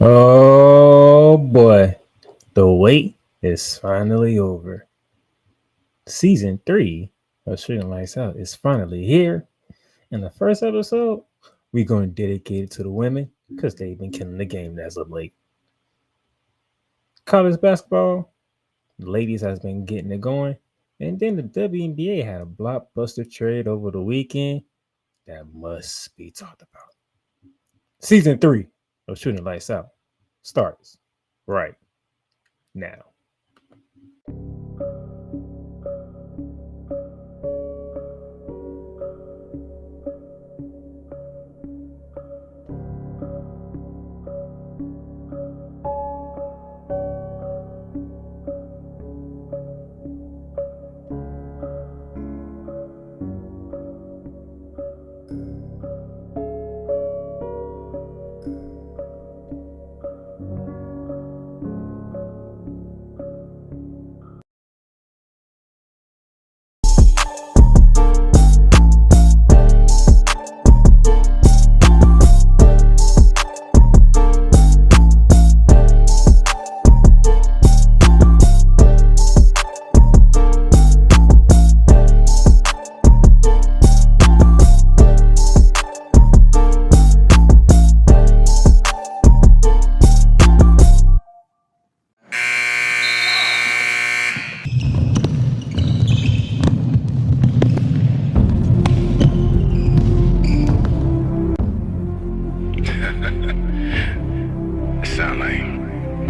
Oh boy, the wait is finally over. Season 3 of Shooting Lights Out is finally here. In the first episode, we're going to dedicate it to the women because they've been killing the game as of late. College basketball, the ladies has been getting it going. And then the WNBA had a blockbuster trade over the weekend that must be talked about. Season 3 of Shooting Lights Out starts right now.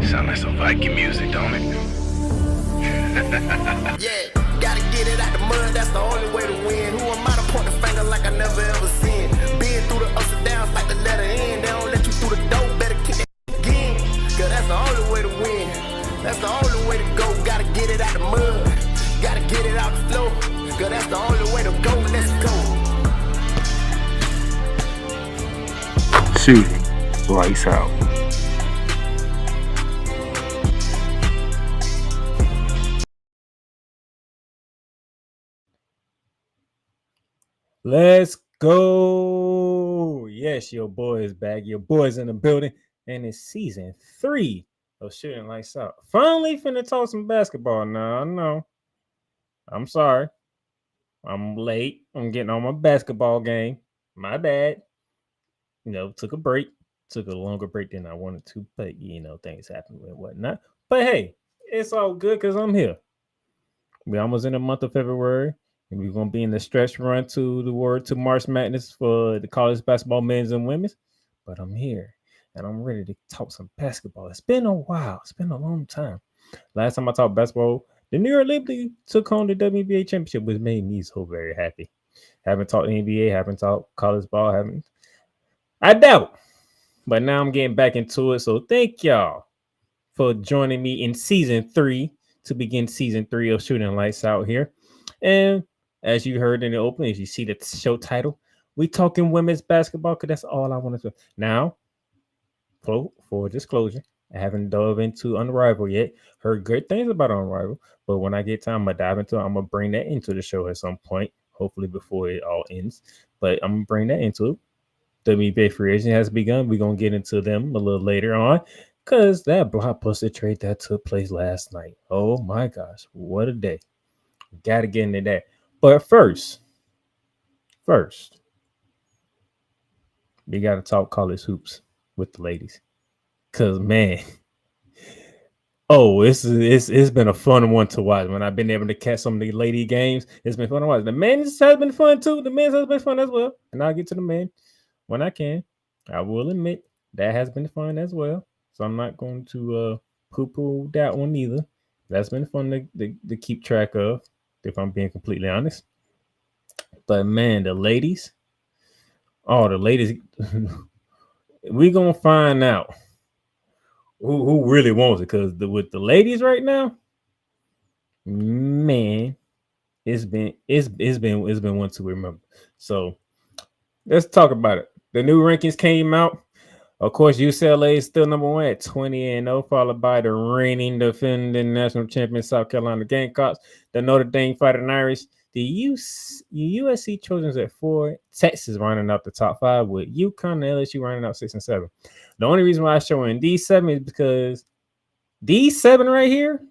Sound like some Viking music, don't it? Yeah, gotta get it out the mud, that's the only way to win. Who am I to point the finger like I never ever seen? Been through the ups and downs like the letter N. They don't let you through the door, better kick that again. Cause that's the only way to win. That's the only way to go. Gotta get it out the mud, gotta get it out the flow. Cause that's the only way to go, let's go. Shooting Lights Out. Let's go. Yes, your boy is back. Your boy's in the building. And it's season 3 of Shooting Lights Out. Finally finna talk some basketball now. I know. I'm sorry. I'm late. I'm getting on my basketball game. My bad. Took a break. Took a longer break than I wanted to. But, things happen and whatnot. But, hey, it's all good because I'm here. We're almost in the month of February. And we're gonna be in the stretch run to March Madness for the college basketball men's and women's. But I'm here and I'm ready to talk some basketball. It's been a while. It's been a long time. Last time I talked basketball, the New York Liberty took home the WNBA championship, which made me so very happy. Haven't talked NBA, haven't talked college ball, haven't. I doubt. But now I'm getting back into it. So thank y'all for joining me in season 3 to begin season 3 of Shooting Lights Out here. And as you heard in the opening, as you see the show title, we talking women's basketball because that's all I want to do. Now, for disclosure, I haven't dove into Unrivaled yet. Heard great things about Unrivaled, but when I get time, I'm gonna dive into it. I'm gonna bring that into the show at some point, hopefully before it all ends. But I'm gonna bring that into it. WNBA free agent has begun. We're gonna get into them a little later on. Cause that blockbuster trade that took place last night. Oh my gosh, what a day. Gotta get into that. But first, we gotta talk college hoops with the ladies. Cause man, it's been a fun one to watch. When I've been able to catch some of the lady games, it's been fun to watch. The men's has been fun too. The men's has been fun as well. And I'll get to the men when I can. I will admit that has been fun as well. So I'm not going to poo-poo that one either. That's been fun to keep track of, if I'm being completely honest. But man, the ladies, we gonna find out who really wants it. Because with the ladies right now, man, it's been one to remember. So let's talk about it. The new rankings came out. Of course, UCLA is still number 1 at 20-0, followed by the reigning defending national champion South Carolina Gamecocks. The Notre Dame Fighting Irish The USC Trojans at 4, Texas running out the top 5 with UConn and LSU running out 6 and 7. The only reason why I'm showing these 7 is because these 7 right here,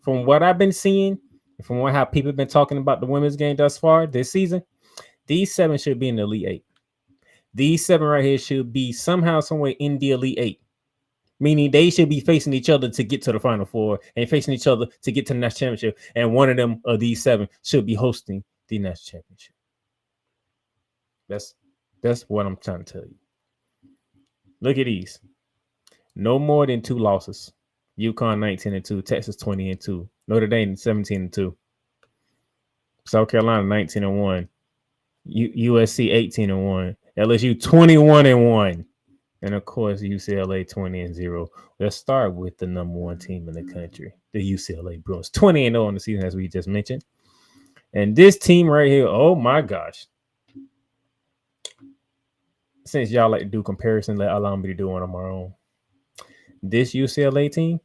from what I've been seeing, from how people have been talking about the women's game thus far this season, these 7 should be in the Elite 8. These 7 right here should be somehow, somewhere in the Elite 8. Meaning they should be facing each other to get to the Final Four and facing each other to get to the national championship. And one of them of these 7 should be hosting the national championship. That's what I'm trying to tell you. Look at these. No more than 2 losses. UConn 19-2, Texas 20-2, Notre Dame 17-2, South Carolina 19-1, USC 18-1, LSU 21-1. And of course, UCLA 20-0. Let's start with the number 1 team in the country, the UCLA Bruins, 20-0 on the season, as we just mentioned. And this team right here, oh my gosh. Since y'all like to do comparison, allow me to do one on my own. This UCLA team,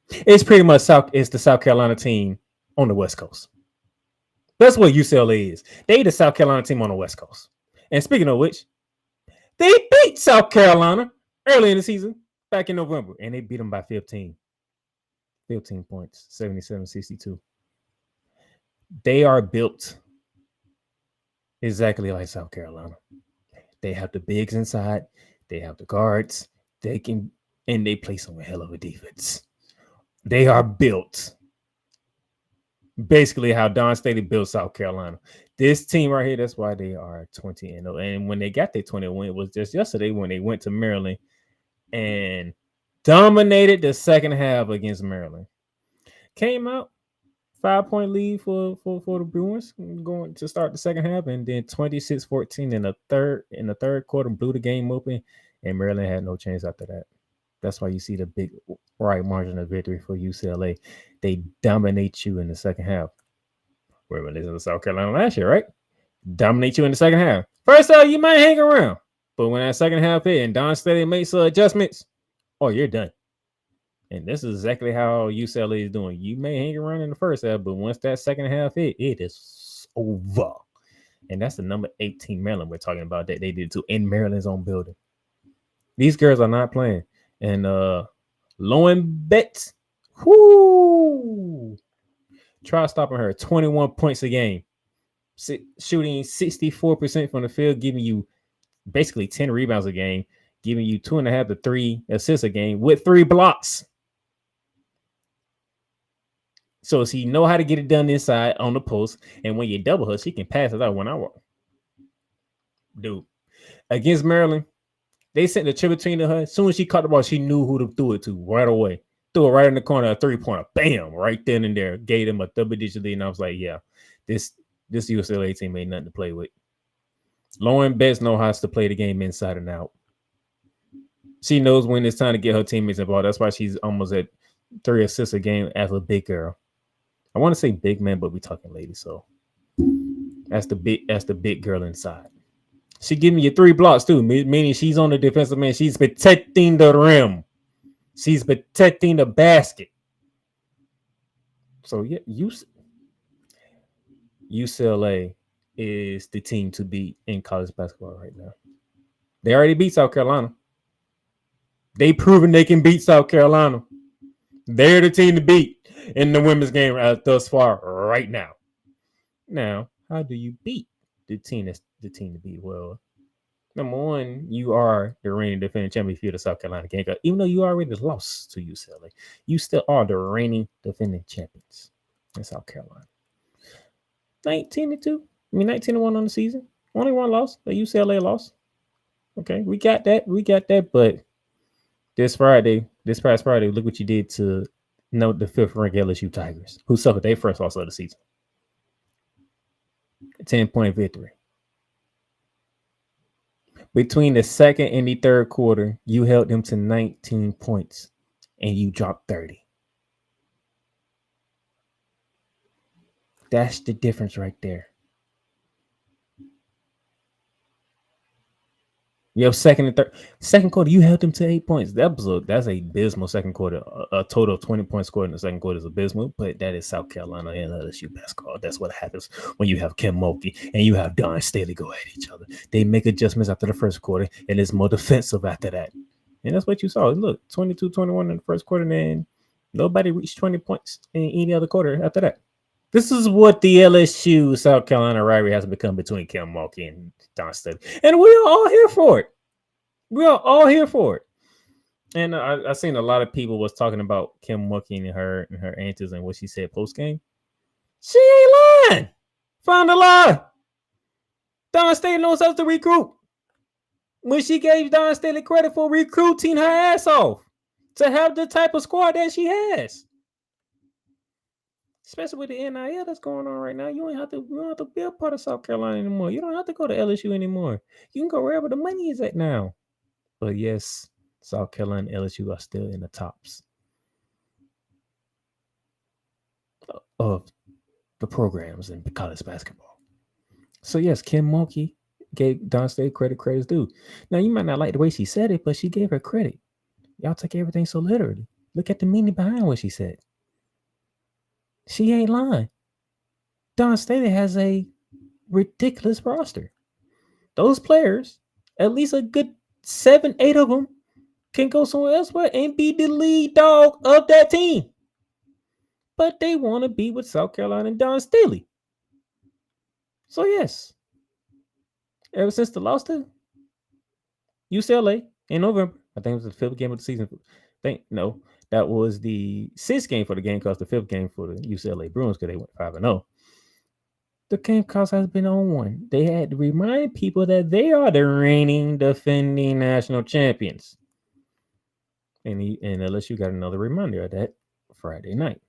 it's pretty much it's the South Carolina team on the West Coast. That's what UCLA is. They the South Carolina team on the West Coast. And speaking of which, they beat South Carolina early in the season, back in November, and they beat them by 15. 15 points, 77-62. They are built exactly like South Carolina. They have the bigs inside. They have the guards. They play some hell of a defense. They are built basically how Don Staley built South Carolina. This team right here, that's why they are 20-0. And when they got their 20 win, it was just yesterday when they went to Maryland and dominated the second half against Maryland. Came out 5-point lead for the Bruins going to start the second half, and then 26-14 in the third quarter blew the game open, and Maryland had no chance after that. That's why you see the big right margin of victory for UCLA. They dominate you in the second half. Where we listened to South Carolina last year, right? Dominate you in the second half. First half, you might hang around. But when that second half hit and Don Staley makes adjustments, oh, you're done. And this is exactly how UCLA is doing. You may hang around in the first half, but once that second half hit, it is over. And that's the number 18 Maryland we're talking about that they did too in Maryland's own building. These girls are not playing. And Loyd bets, try stopping her 21 points a game, shooting 64% from the field, giving you basically 10 rebounds a game, giving you 2.5 to 3 assists a game with 3 blocks. So she know how to get it done inside on the post, and when you double her, she can pass it out 1 hour. Dude, against Maryland, they sent the trip between her. As soon as she caught the ball, she knew who to throw it to right away. Threw it right in the corner, a 3-pointer. Bam! Right then and there. Gave them a double-digit lead. And I was like, yeah, this UCLA team ain't nothing to play with. Lauren Betts knows how to play the game inside and out. She knows when it's time to get her teammates involved. That's why she's almost at 3 assists a game as a big girl. I want to say big man, but we're talking lady, so that's the big girl inside. She giving you 3 blocks too, meaning she's on the defensive man. She's protecting the rim. She's protecting the basket. So yeah, UCLA is the team to beat in college basketball right now. They already beat South Carolina. They proven they can beat South Carolina. They're the team to beat in the women's game thus far right now. Now, how do you beat the team that's the team to beat? Well, number one, you are the reigning defending champion if you're the South Carolina Gamecocks. Even though you already lost to UCLA, you still are the reigning defending champions in South Carolina. 19-1 on the season. Only 1 loss, a UCLA loss. Okay, we got that. But this past Friday, look what you did to the 5th-ranked LSU Tigers, who suffered their first loss of the season. A 10-point victory. Between the second and the third quarter, you held them to 19 points, and you dropped 30. That's the difference right there. You have second quarter. You held them to 8 points. That's a abysmal second quarter. A total of 20 points scored in the second quarter is abysmal. But that is South Carolina and LSU basketball. That's what happens when you have Kim Mulkey and you have Don Staley go at each other. They make adjustments after the first quarter, and it's more defensive after that. And that's what you saw. Look, 22-21 in the first quarter, and then nobody reached 20 points in any other quarter after that. This is what the LSU South Carolina rivalry has become between Kim Mulkey and Don Staley. And we're all here for it. We're all here for it. And I seen a lot of people was talking about Kim Mulkey and her antics and what she said post game. She ain't lying. Found a lie. Don Staley knows how to recruit. When she gave Don Staley credit for recruiting her ass off to have the type of squad that she has. Especially with the NIL that's going on right now, you don't have to be a part of South Carolina anymore. You don't have to go to LSU anymore. You can go wherever the money is at now. But yes, South Carolina and LSU are still in the tops of the programs in college basketball. So yes, Kim Mulkey gave Don Staley credit's due. Now you might not like the way she said it, but she gave her credit. Y'all take everything so literally. Look at the meaning behind what she said. She ain't lying. Don Staley has a ridiculous roster. Those players, at least a good 7, 8 of them, can go somewhere elsewhere and be the lead dog of that team. But they want to be with South Carolina and Don Staley. So yes, ever since the loss to UCLA in November, I think it was the 5th game of the season. That was the 6th game for the Gamecocks, the 5th game for the UCLA Bruins because they went 5-0. The Gamecocks has been on one. They had to remind people that they are the reigning, defending national champions. And LSU got another reminder of that Friday night.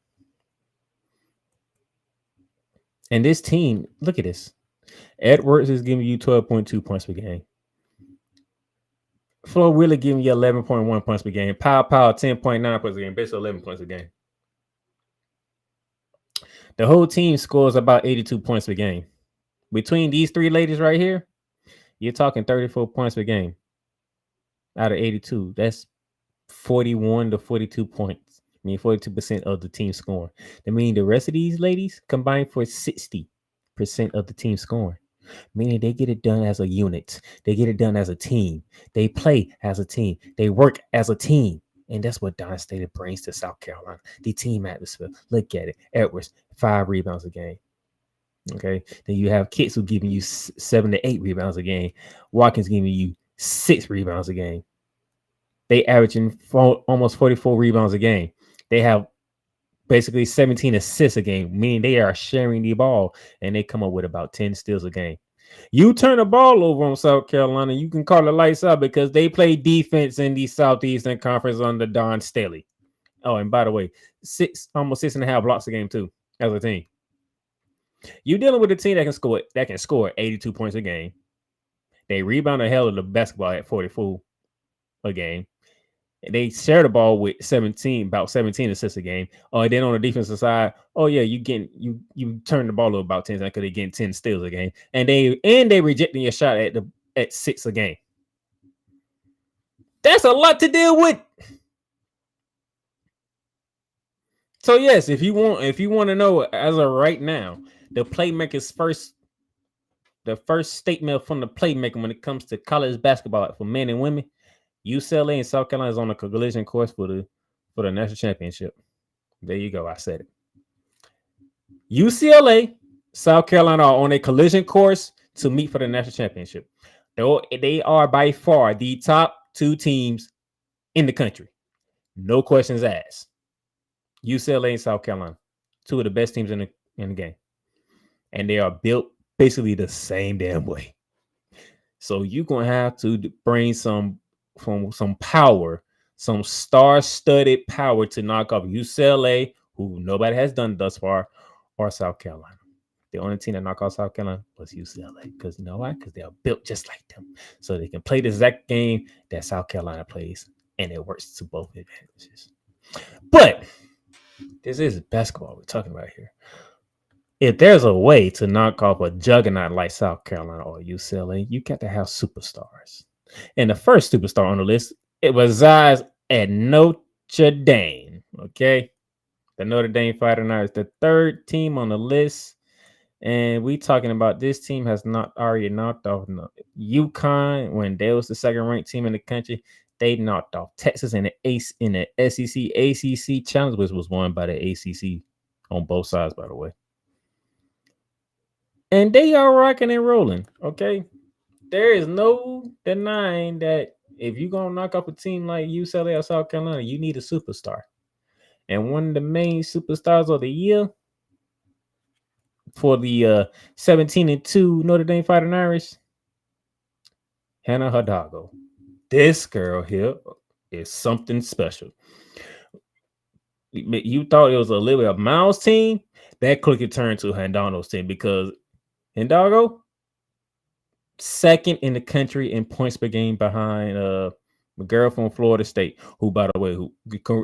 And this team, look at this. Edwards is giving you 12.2 points per game. Flo Wheeler giving you 11.1 points per game. Pow 10.9 points per game. Basically 11 points a game. The whole team scores about 82 points per game. Between these three ladies right here, you're talking 34 points per game out of 82. That's 41 to 42 points. I mean, 42% of the team scoring. That means the rest of these ladies combined for 60% of the team scoring. Meaning they get it done as a unit. They get it done as a team. They play as a team. They work as a team. And that's what Don Staley brings to South Carolina. The team atmosphere. Look at it. Edwards, 5 rebounds a game. Okay. Then you have kids who giving you 7 to 8 rebounds a game. Watkins giving you 6 rebounds a game. They averaging almost 44 rebounds a game. They have basically 17 assists a game, meaning they are sharing the ball, and they come up with about 10 steals a game. You turn the ball over on South Carolina, you can call the lights out because they play defense in the Southeastern Conference under Don Staley. Oh, and by the way, almost 6.5 blocks a game too as a team. You're dealing with a team that can score 82 points a game. They rebound the hell of the basketball at 44 a game. They share the ball with about 17 assists a game. And then on the defensive side, you turn the ball over about 10 times because they getting 10 steals a game. And they rejecting your shot at 6 a game. That's a lot to deal with. So yes, if you want to know as of right now, the Playmaker's first statement from the Playmaker when it comes to college basketball for men and women. UCLA and South Carolina is on a collision course for the national championship. There you go. I said it. UCLA, South Carolina are on a collision course to meet for the national championship. They are by far the top 2 teams in the country. No questions asked. UCLA and South Carolina, 2 of the best teams in the game. And they are built basically the same damn way. So you're going to have to bring some power, some star-studded power to knock off UCLA, who nobody has done thus far, or South Carolina. The only team that knocked off South Carolina was UCLA. Because you know why? Because they are built just like them. So they can play the exact game that South Carolina plays, and it works to both advantages. But this is basketball we're talking about here. If there's a way to knock off a juggernaut like South Carolina or UCLA, you got to have superstars. And the first superstar on the list, it resides at Notre Dame. Okay. The Notre Dame Fighting Irish, the third team on the list. And we talking about this team has not already knocked off UConn when they was the second ranked team in the country. They knocked off Texas in the SEC ACC challenge, which was won by the ACC on both sides, by the way. And they are rocking and rolling. Okay, there is no denying that if you're gonna knock off a team like UCLA or South Carolina, you need a superstar. And one of the main superstars of the year for the 17-2 Notre Dame Fighting Irish, Hannah Hidalgo. This girl here is something special. You thought it was a Olivia Miles team, that quickly turned to Hidalgo's team because Hidalgo, second in the country in points per game behind a girl from Florida State, who, by the way,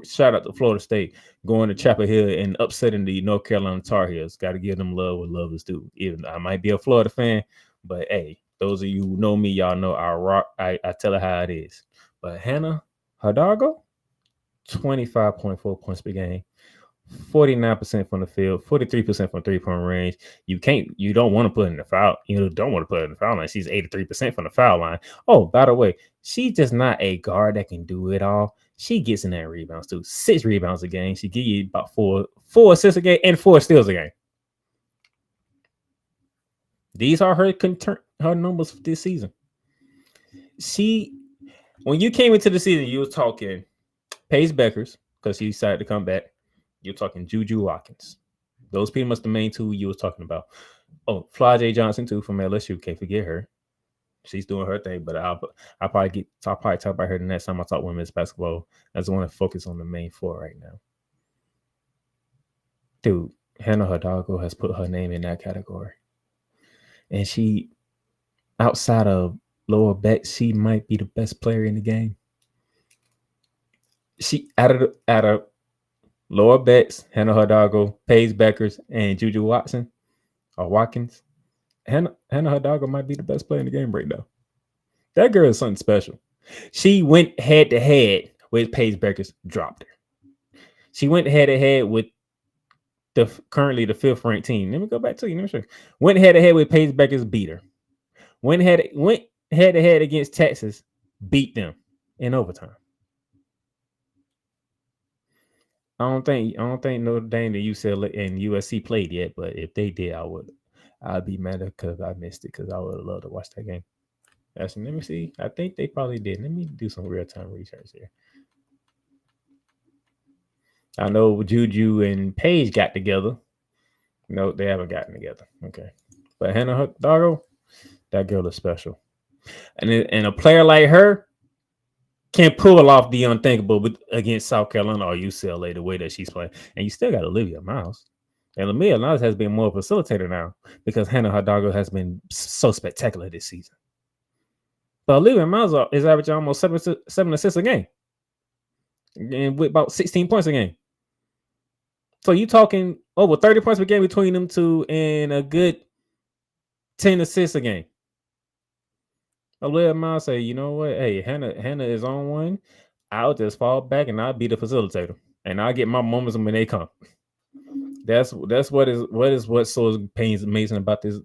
shout out to Florida State, going to Chapel Hill and upsetting the North Carolina Tar Heels. Got to give them love what love is due. Even I might be a Florida fan, but hey, those of you who know me, y'all know I tell it how it is. But Hannah Hidalgo, 25.4 points per game, 49% from the field, 43% from 3-point range. You don't want to put in the foul. You don't want to put in the foul line. She's 83% from the foul line. Oh, by the way, she's just not a guard that can do it all. She gets in that rebounds too. 6 rebounds a game. She give you about four assists a game and 4 steals a game. These are her numbers this season. When you came into the season, you was talking Paige Beckers because she decided to come back. You're talking Juju Watkins. Those pretty much the main two you was talking about. Oh, Fly J. Johnson too from LSU. Can't forget her. She's doing her thing, but I'll probably talk about her the next time I talk women's basketball. I just want to focus on the main 4 right now. Dude, Hannah Hidalgo has put her name in that category. And she, outside of Lower Beck, she might be the best player in the game. She out of Lower Becks, Hannah Hidalgo, Paige Beckers, and Juju Watkins. Hannah Hidalgo might be the best player in the game right now. That girl is something special. She went head to head with Paige Beckers, dropped her. She went head to head with currently the 5th ranked team. Let me go back to you. Let me show you. Went head to head with Paige Beckers, beat her. Went head to head against Texas, beat them in overtime. I don't think Notre Dame, the UCLA, and USC played yet, but if they did, I'd be mad because I missed it because I would have loved to watch that game. Actually, let me see. I think they probably did. Let me do some real-time research here. I know Juju and Paige got together. No, they haven't gotten together. Okay. But Hannah Hidalgo, that girl is special. And a player like her can pull off the unthinkable against South Carolina or UCLA the way that she's playing. And you still got Olivia Miles. And Olivia Miles has been more of a facilitator now because Hannah Hidalgo has been so spectacular this season. But Olivia Miles is averaging almost 7 assists a game. And with about 16 points a game. So you talking over 30 points per game between them two and a good 10 assists a game. Olivia Miles say, you know what? Hey, Hannah is on one. I'll just fall back and I'll be the facilitator. And I'll get my moments when they come. That's what's so amazing about this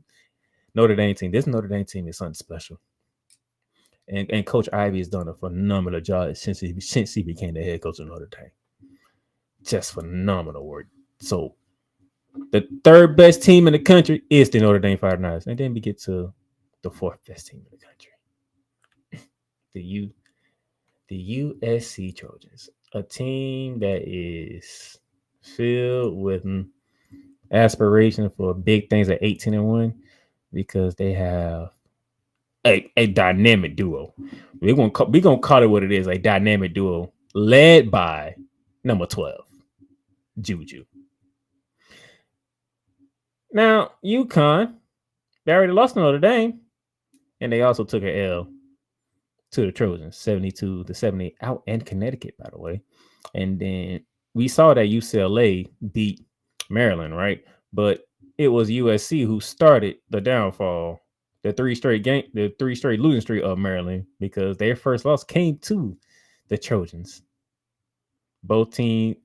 Notre Dame team. This Notre Dame team is something special. And Coach Ivey has done a phenomenal job since he became the head coach of Notre Dame. Just phenomenal work. So the 3rd best team in the country is the Notre Dame Fighting Irish. And then we get to the 4th best team in the country. The USC Trojans, a team that is filled with aspiration for big things at 18-1 because they have a dynamic duo. We're gonna call it what it is, a dynamic duo led by number 12, Juju. Now, UConn, they already lost to Notre Dame, and they also took an L to the Trojans, 72-70 out in Connecticut, by the way. And then we saw that UCLA beat Maryland, right? But it was USC who started the downfall the three straight losing streak of Maryland, because their first loss came to the Trojans. Both teams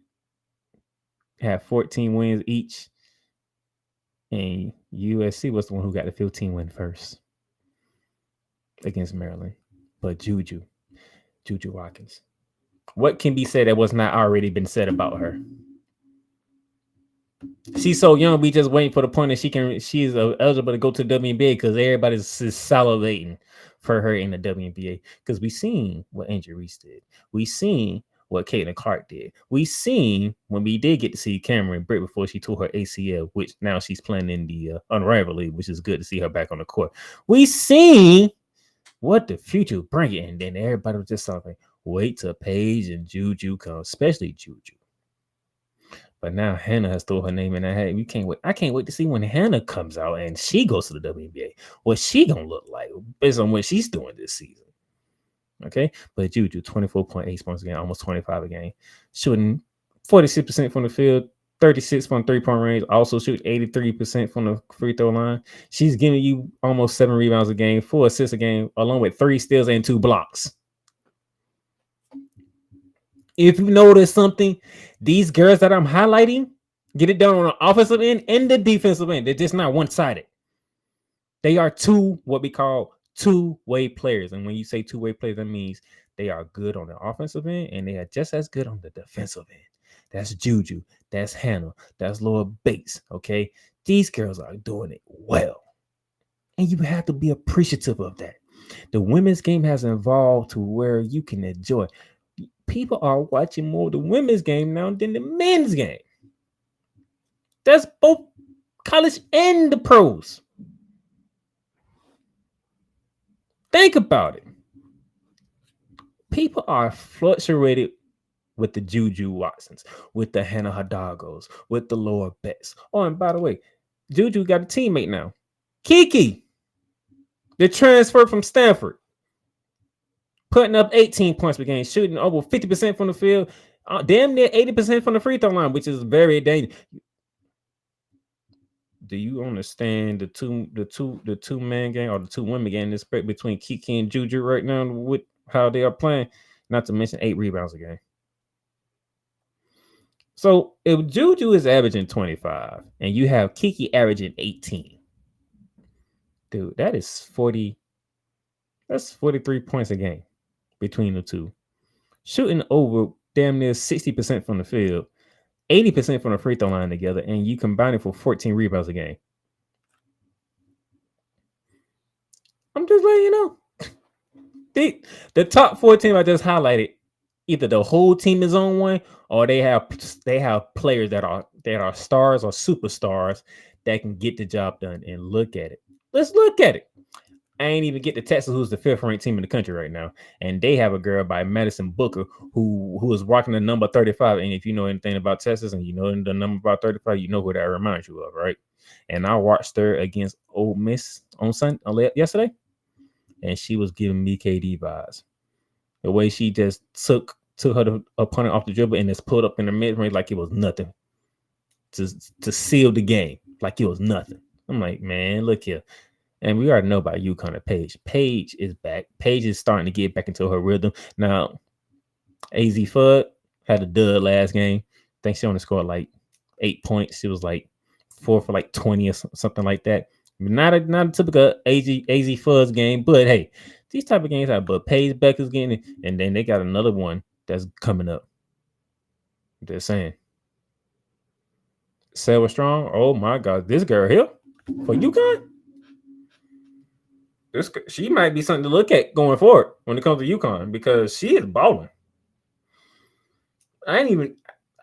have 14 wins each, and USC was the one who got the 15 win first against Maryland. But Juju Watkins, what can be said that was not already been said about her? She's so young. We just waiting for the point that she's eligible to go to the WNBA, because everybody's salivating for her in the WNBA. Because we seen what Angel Reese did. We seen what Caitlin Clark did. We seen when we did get to see Cameron Britt before she tore her ACL, which now she's playing in the Unrivaled League, which is good to see her back on the court. We seen what the future bring it, and then everybody was just like, wait till Paige and Juju come, especially Juju. But now Hannah has thrown her name in that hat. We can't wait. I can't wait to see when Hannah comes out and she goes to the WNBA. What she gonna look like based on what she's doing this season. Okay, but Juju 24.8 points a game, almost 25 a game, shooting 46% from the field, 36 from 3-point range. Also shoot 83% from the free throw line. She's giving you almost 7 rebounds a game, 4 assists a game, along with 3 steals and 2 blocks. If you notice something, these girls that I'm highlighting get it done on the offensive end and the defensive end. They're just not one-sided. They are what we call two-way players. And when you say two-way players, that means they are good on the offensive end and they are just as good on the defensive end. That's Juju. That's Hannah. That's Loyd Bates. Okay? These girls are doing it well. And you have to be appreciative of that. The women's game has evolved to where you can enjoy. People are watching more of the women's game now than the men's game. That's both college and the pros. Think about it. People are fluctuated with the Juju Watsons, with the Hannah Hidalgos, with the Loyd Bates. Oh, and by the way, Juju got a teammate now. Kiki, the transfer from Stanford. Putting up 18 points per game, shooting over 50% from the field, damn near 80% from the free throw line, which is very dangerous. Do you understand the two man game or the two women game, the spread between Kiki and Juju right now with how they are playing? Not to mention 8 rebounds a game. So if Juju is averaging 25 and you have Kiki averaging 18, dude, that is 40. That's 43 points a game between the two, shooting over damn near 60% from the field, 80% from the free throw line together, and you combine it for 14 rebounds a game. I'm just letting you know. The top 4 teams I just highlighted, either the whole team is on one, or they have players that are stars or superstars that can get the job done. And look at it. Let's look at it. I ain't even get to Texas, who's the 5th ranked team in the country right now. And they have a girl by Madison Booker who is rocking the number 35. And if you know anything about Texas and you know the number about 35, you know who that reminds you of, right? And I watched her against Ole Miss on yesterday, and she was giving me KD vibes. The way she just took her opponent off the dribble and just pulled up in the mid-range like it was nothing to seal the game, like it was nothing. I'm like, man, look here. And we already know about UConn and Paige. Paige is back. Paige is starting to get back into her rhythm. Now, AZ Fudd had a dud last game. I think she only scored like 8 points. She was like 4 for like 20 or something like that. Not a typical AZ Fudd's game, but hey, these type of games have. But Paige back is getting it, and then they got another one that's coming up. Just saying. Sarah Strong. Oh my God, this girl here for UConn. She might be something to look at going forward when it comes to UConn, because she is balling. I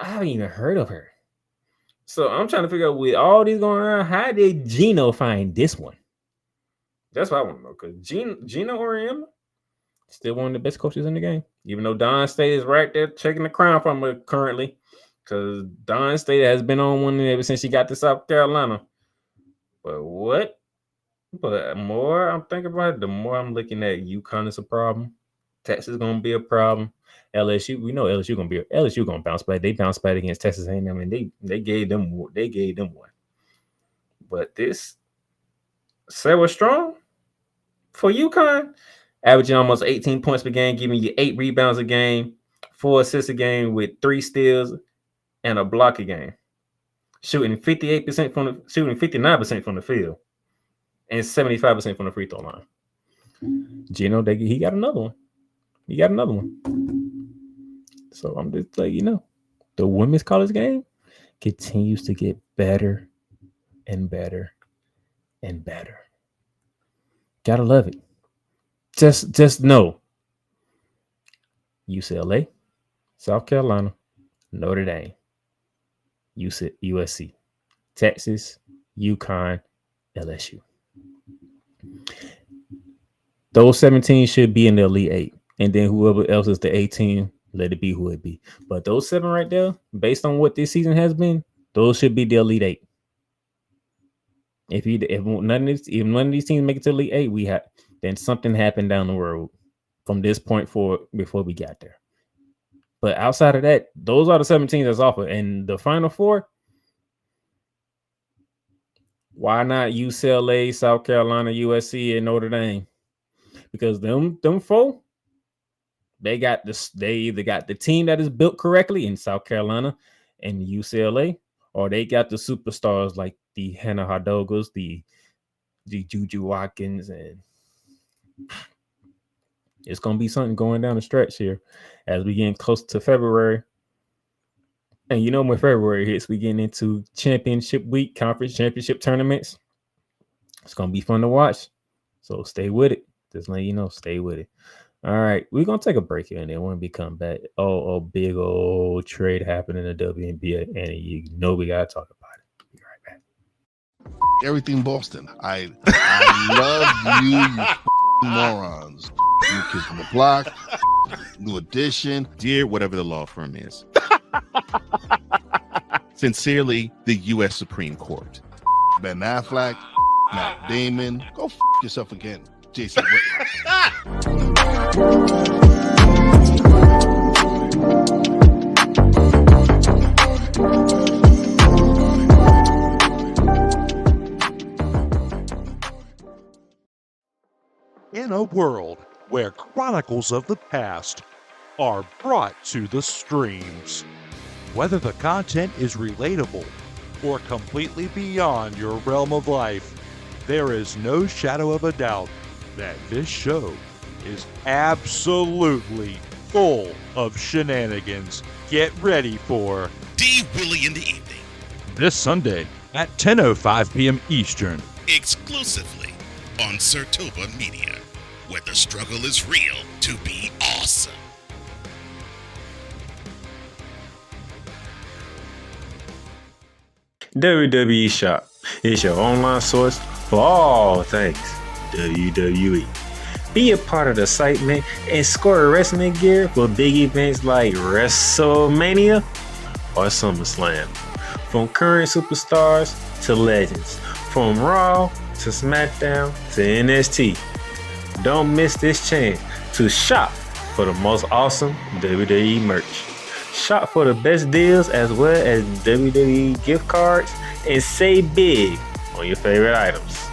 haven't even heard of her. So I'm trying to figure out, with all these going around, how did Gino find this one? That's what I want to know, because Gino Auriemma, still one of the best coaches in the game, even though Don State is right there checking the crown from her currently, because Don State has been on one ever since she got to South Carolina. But the more I'm thinking about it, the more I'm looking at UConn is a problem. Texas is gonna be a problem. LSU, we know LSU gonna bounce back. They bounced back against Texas A&M, and they gave them one. But this Sarah Strong, For UConn, averaging almost 18 points per game, giving you 8 rebounds a game, 4 assists a game with 3 steals and a block a game. Shooting 58% shooting 59% from the field and 75% from the free throw line. Gino, he got another one. He got another one. So I'm just letting you know, the women's college game continues to get better and better and better. Gotta love it. Just know UCLA, South Carolina, Notre Dame, USC, Texas, UConn, LSU. Those 17 should be in the Elite 8. And then whoever else is the 18, let it be who it be. But those 7 right there, based on what this season has been, those should be the Elite 8. If none of these teams make it to Elite 8, then something happened down the road from this point forward before we got there. But outside of that, those are the 7 teams that's offered. And the Final Four, why not UCLA, South Carolina, USC, and Notre Dame? Because them 4, they got this. They either got the team that is built correctly in South Carolina and UCLA, or they got the superstars like the Hannah Hardogas, the Juju Watkins, and it's gonna be something going down the stretch here as we get close to February. And you know when February hits, we getting into championship week, conference championship tournaments. It's gonna be fun to watch. So stay with it. Just letting you know, stay with it. All right, we're gonna take a break here, and then when we come back, a big old trade happened in the WNBA, and you know we gotta talk about it. Be right back. Everything Boston. I love you morons. New Kids on the Block, New Edition, Dear whatever the law firm is. Sincerely, the U.S. Supreme Court. Ben Affleck, Matt Damon. Go yourself again, Jason. In a world where chronicles of the past are brought to the streams, whether the content is relatable or completely beyond your realm of life, there is no shadow of a doubt that this show is absolutely full of shenanigans. Get ready for D. Willie in the evening, this Sunday at 10:05 p.m. Eastern, exclusively on Sertoba Media, where the struggle is real to be awesome. WWE Shop is your online source for all things WWE. Be a part of the excitement and score wrestling gear for big events like WrestleMania or SummerSlam. From current superstars to legends, from Raw to SmackDown to NXT. Don't miss this chance to shop for the most awesome WWE merch. Shop for the best deals as well as WWE gift cards and save big on your favorite items.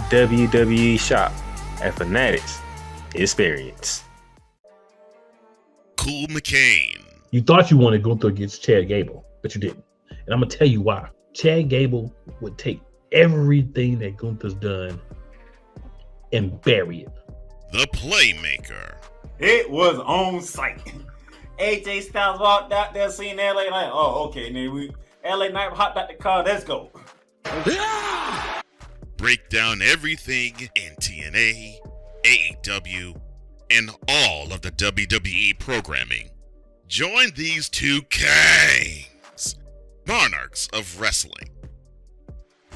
WWE Shop at Fanatics Experience. Cool McCain. You thought you wanted Gunther against Chad Gable, but you didn't. And I'm going to tell you why. Chad Gable would take everything that Gunther's done and bury it. The Playmaker. It was on site. AJ Styles walked out there, seen LA Knight. Oh, okay. And then LA Knight hopped out the car. Let's go. Break down everything in TNA, AEW, and all of the WWE programming. Join these two kings, monarchs of wrestling,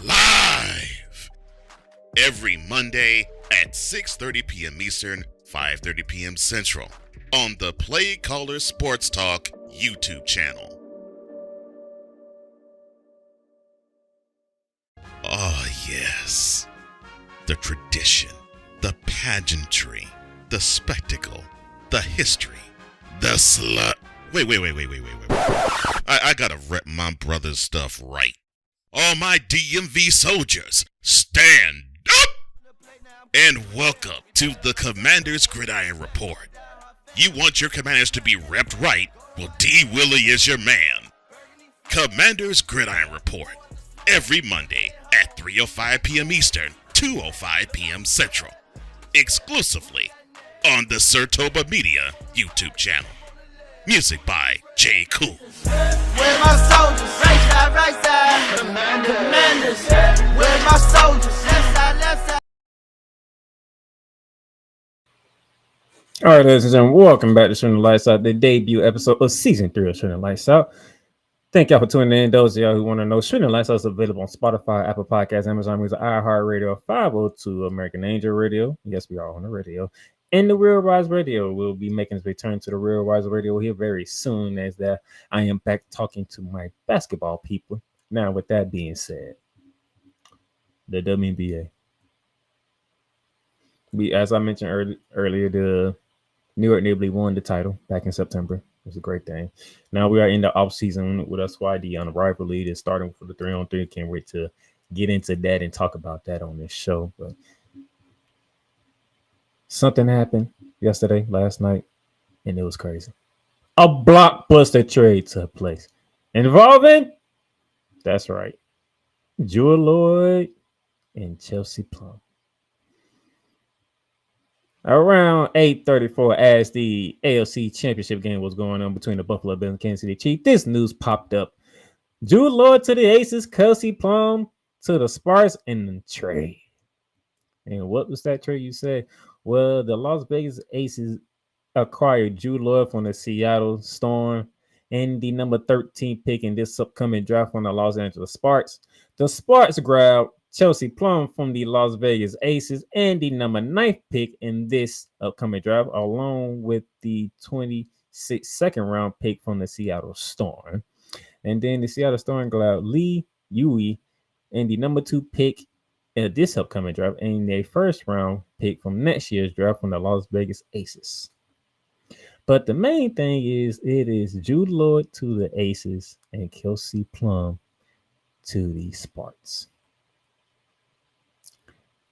live every Monday at 6:30 p.m. Eastern, 5:30 p.m. Central on the Play Caller Sports Talk YouTube channel. Oh, yes. The tradition, the pageantry, the spectacle, the history, the slut. Wait. I gotta rep my brother's stuff right. All my DMV soldiers, stand up! And welcome to the Commander's Gridiron Report. You want your Commanders to be repped right? Well, D. Willie is your man. Commander's Gridiron Report. Every Monday at 3:05 p.m. Eastern, 2:05 p.m. Central. Exclusively on the Sertoba Media YouTube channel. Music by J. Cool. Where my soldiers? Right side. Commanders. Where my soldiers? Left side. All right, ladies and gentlemen, welcome back to Shooting the Lights Out, the debut episode of Season 3 of Shooting the Lights Out. Thank y'all for tuning in. Those of y'all who want to know, Shooting the Lights Out is available on Spotify, Apple Podcasts, Amazon Music, iHeartRadio, 502 American Angel Radio. Yes, we are on the radio. And the Real Rise Radio will be making its return to the Real Rise Radio here very soon, as that I am back talking to my basketball people. Now, with that being said, the WNBA. As I mentioned earlier, the New York Nibley won the title back in September. It was a great thing. Now we are in the off season with us. YD on the rivalry is starting for the 3-on-3. Can't wait to get into that and talk about that on this show. But something happened last night, and it was crazy. A blockbuster trade took place involving, that's right, Jewell, Loyd, and Kelsey Plum. Around 8:34, as the AFC Championship game was going on between the Buffalo Bills and Kansas City Chiefs, this news popped up. Jewell, Loyd to the Aces, Kelsey Plum to the Sparks in the trade. And what was that trade you said? Well, the Las Vegas Aces acquired Jewell, Loyd from the Seattle Storm and the number 13 pick in this upcoming draft from the Los Angeles Sparks. The Sparks grabbed Kelsey Plum from the Las Vegas Aces and the number 9th pick in this upcoming draft, along with the 26th second round pick from the Seattle Storm. And then the Seattle Storm grabbed Lee Yui and the number 2 pick in this upcoming draft and a first round pick from next year's draft from the Las Vegas Aces. But the main thing is, it is Jewell, Loyd to the Aces and Kelsey Plum to the Sparks.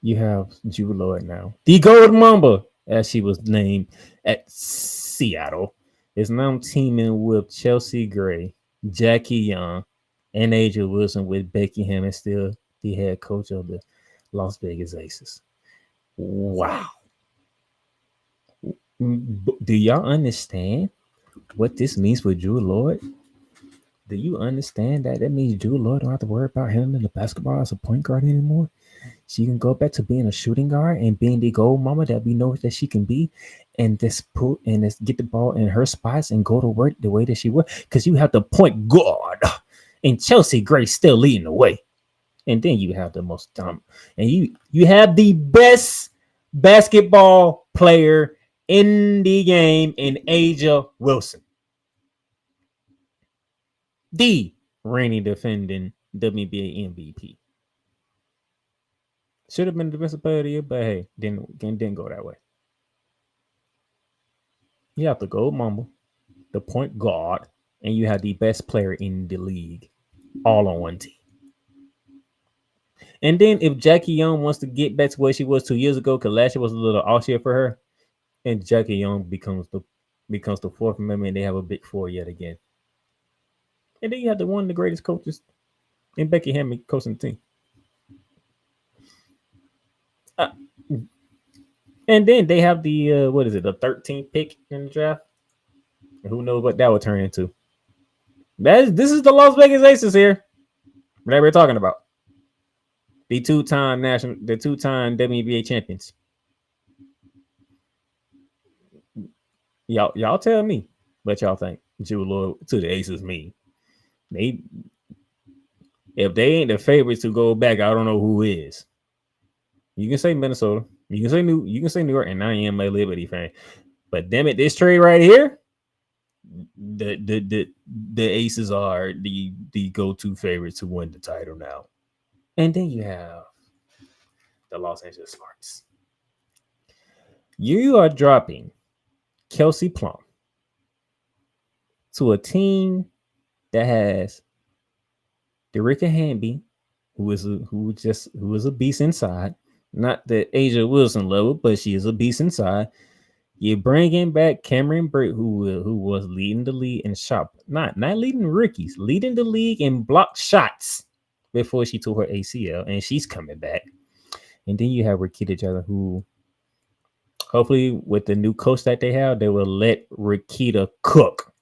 You have Jewell, Loyd now. The Gold Mamba, as she was named at Seattle, is now teaming with Chelsea Gray, Jackie Young, and Angel Wilson, with Becky Hammond still the head coach of the Las Vegas Aces. Wow. Do y'all understand what this means for Jewell, Loyd? Do you understand that means Jewell, Loyd don't have to worry about handling the basketball as a point guard anymore? She can go back to being a shooting guard and being the gold mama that we know that she can be, and just get the ball in her spots and go to work the way that she would. Because you have the point guard and Chelsea Gray still leading the way, and then you have the most dominant, and you have the best basketball player in the game in Angel Wilson, the reigning defending WNBA MVP. Should have been the defensive player of the year, but hey, didn't go that way. You have the gold mamba, the point guard, and you have the best player in the league, all on one team. And then if Jackie Young wants to get back to where she was 2 years ago, because last year was a little off year for her, and Jackie Young becomes the fourth member, and they have a big four yet again. And then you have one of the greatest coaches in Becky Hammond coaching the team. And then they have the the 13th pick in the draft. Who knows what that will turn into? This is the Las Vegas Aces here that we're talking about. The two-time WNBA champions. Y'all tell me what y'all think Jewell, Loyd to the Aces mean. If they ain't the favorites to go back, I don't know who is. You can say Minnesota, you can say New York, and I am a Liberty fan. But damn it, this trade right here, the Aces are the go-to favorites to win the title now. And then you have the Los Angeles Sparks. You are dropping Kelsey Plum to a team that has Derica Hamby, who is a beast inside, Not the Asia Wilson level, but she is a beast inside. You're bringing back Cameron Brate, who was leading the league in shot, not leading rookies, leading the league in blocked shots before she tore her ACL, and she's coming back. And then you have Rakita Jackson, who hopefully with the new coach that they have, they will let Rakita cook.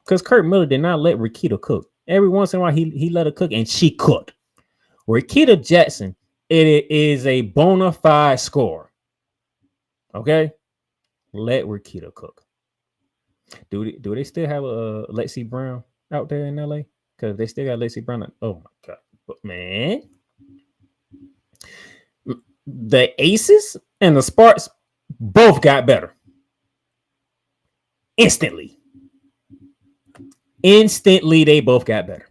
Because Kurt Miller did not let Rakita cook. Every once in a while, he let her cook, and she cooked. Rakita Jackson, it is a bona fide scorer. Okay? Let Rakita cook. Do they still have a Lexi Brown out there in LA? Because they still got Lexi Brown. Oh my god, but man, the Aces and the Sparks both got better instantly. Instantly, they both got better,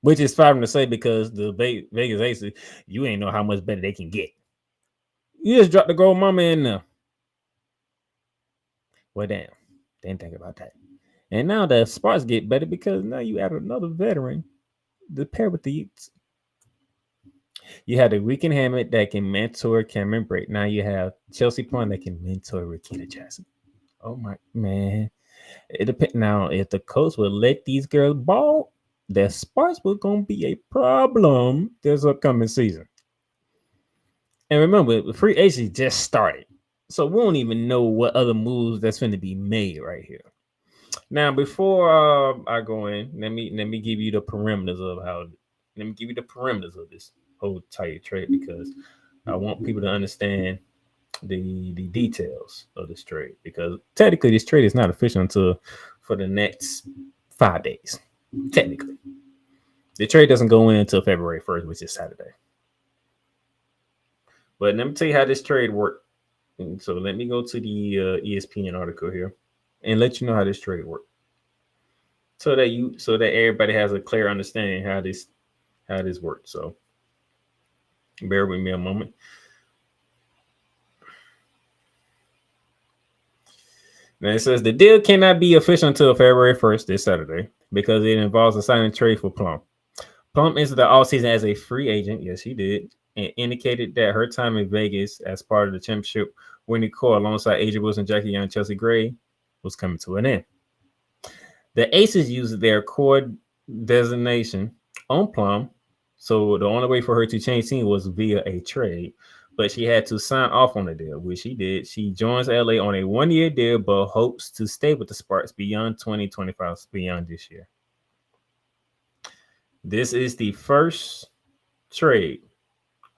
which is fine to say because the Vegas Aces, you ain't know how much better they can get. You just dropped the gold mama in there. Well, damn, didn't think about that. And now the Sparks get better because now you add another veteran to pair with the Utes. You have the Weekend Hammett that can mentor Cameron Brate. Now you have Chelsea Plum that can mentor Rakita Jackson. Oh my man. It depends. Now, if the coach will let these girls ball, the Sparks were gonna be a problem this upcoming season. And remember, the free agency just started. So we don't even know what other moves that's going to be made right here. Now, before I go in, let me give you the perimeters of this whole tight trade because I want people to understand the details of this trade because technically this trade is not official until for the next 5 days. Technically, the trade doesn't go in until February 1st, which is Saturday. But let me tell you how this trade worked. And so let me go to the ESPN article here and let you know how this trade worked, so that everybody has a clear understanding how this works. So bear with me a moment. Now it says the deal cannot be official until February 1st, this Saturday, because it involves a signing trade for Plum. Plum entered the offseason as a free agent. Yes, he did. And indicated that her time in Vegas as part of the championship winning core alongside Asia Wilson, Jackie Young, and Chelsea Gray was coming to an end. The Aces used their core designation on Plum, so the only way for her to change team was via a trade, but she had to sign off on the deal, which she did. She joins LA on a one-year deal, but hopes to stay with the Sparks beyond 2025, beyond this year. This is the first trade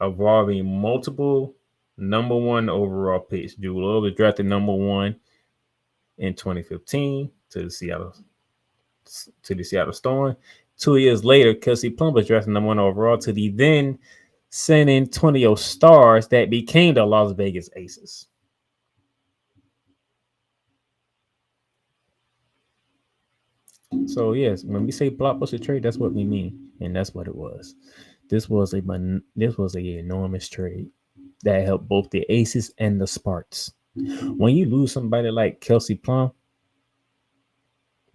involving multiple number one overall picks. Jewell was drafted number one in 2015 to the Seattle Storm. 2 years later, Kelsey Plum was drafted number one overall to the then San Antonio Stars that became the Las Vegas Aces. So yes, when we say blockbuster trade, that's what we mean, and that's what it was. This was a enormous trade that helped both the Aces and the Sparks. When you lose somebody like Kelsey Plum,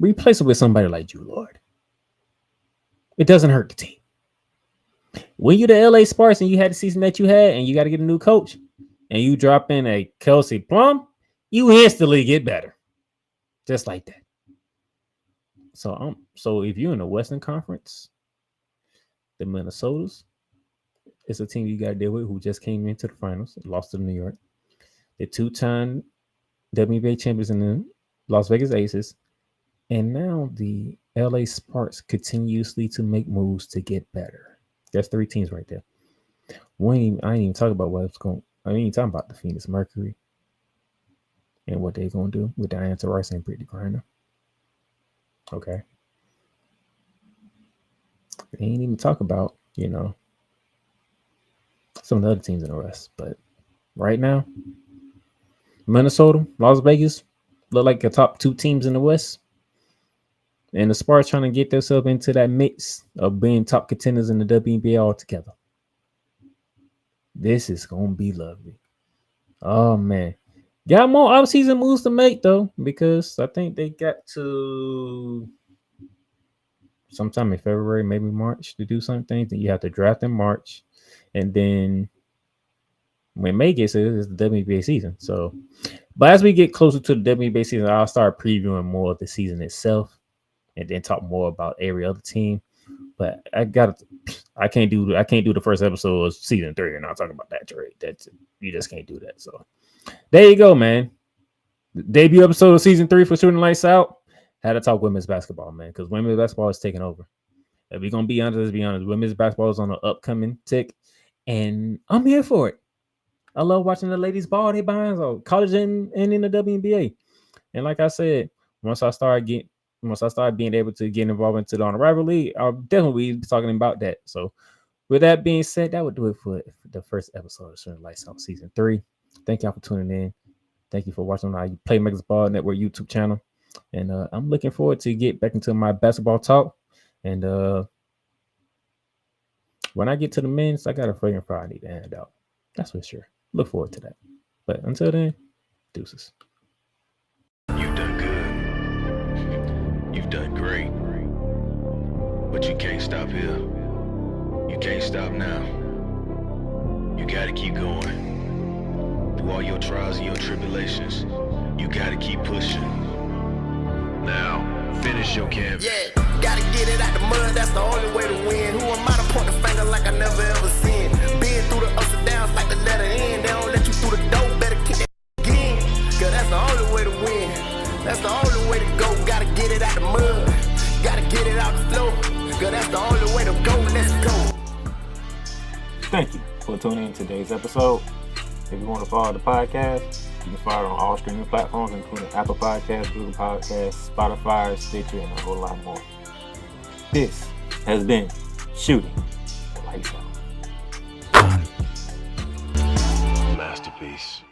replace it with somebody like Jewell. It doesn't hurt the team. When you're the LA Sparks and you had the season that you had, and you got to get a new coach, and you drop in a Kelsey Plum, you instantly get better, just like that. So if you're in the Western Conference, the Minnesotas is a team you got to deal with who just came into the finals, lost to New York. The two-time WNBA champions in the Las Vegas Aces. And now the LA Sparks continuously to make moves to get better. That's 3 teams right there. I ain't even talking about what's going. I ain't even talking about the Phoenix Mercury and what they're going to do with Diana Taurasi and Brittany Griner. Okay. They ain't even talk about, some of the other teams in the West. But right now, Minnesota, Las Vegas look like the top 2 teams in the West. And the Sparks trying to get themselves into that mix of being top contenders in the WNBA altogether. This is going to be lovely. Oh, man. Got more offseason moves to make, though, because I think they got to sometime in February, maybe March, to do some things. Then you have to draft in March. And then when May gets here, it's the WNBA season. So, but as we get closer to the WNBA season, I'll start previewing more of the season itself, and then talk more about every other team. But I can't do the first episode of season 3 and I'll talk about that trade. You just can't do that. So there you go, man. The debut episode of season 3 for Shooting Lights Out. Had to talk women's basketball, man, because women's basketball is taking over. If we're gonna be honest, let's be honest. Women's basketball is on an upcoming tick, and I'm here for it. I love watching the ladies ball. They behind on college and in the WNBA. And like I said, once I start being able to get involved into the rivalry, I'll definitely be talking about that. So, with that being said, that would do it for the first episode of Shooting Lights Out season 3. Thank y'all for tuning in. Thank you for watching our Playmaker Ball Network YouTube channel. And I'm looking forward to get back into my basketball talk. And when I get to the men's, I got a friggin' fire I need to hand out. That's for sure. Look forward to that. But until then, deuces. You've done good. You've done great. But you can't stop here. You can't stop now. You gotta keep going. Through all your trials and your tribulations, you gotta keep pushing. Now, finish your canvas. Yeah, gotta get it out the mud, that's the only way to win. Who am I to point the finger like I never ever seen? Been through the ups and downs like the letter N. They don't let you through the door, better kick that again. Cause that's the only way to win. That's the only way to go. Gotta get it out the mud. Gotta get it out the floor. Cause that's the only way to go. Let's go. Thank you for tuning in to today's episode. If you want to follow the podcast, you can follow it on all streaming platforms, including Apple Podcasts, Google Podcasts, Spotify, Stitcher, and a whole lot more. This has been Shooting Lights Out. Masterpiece.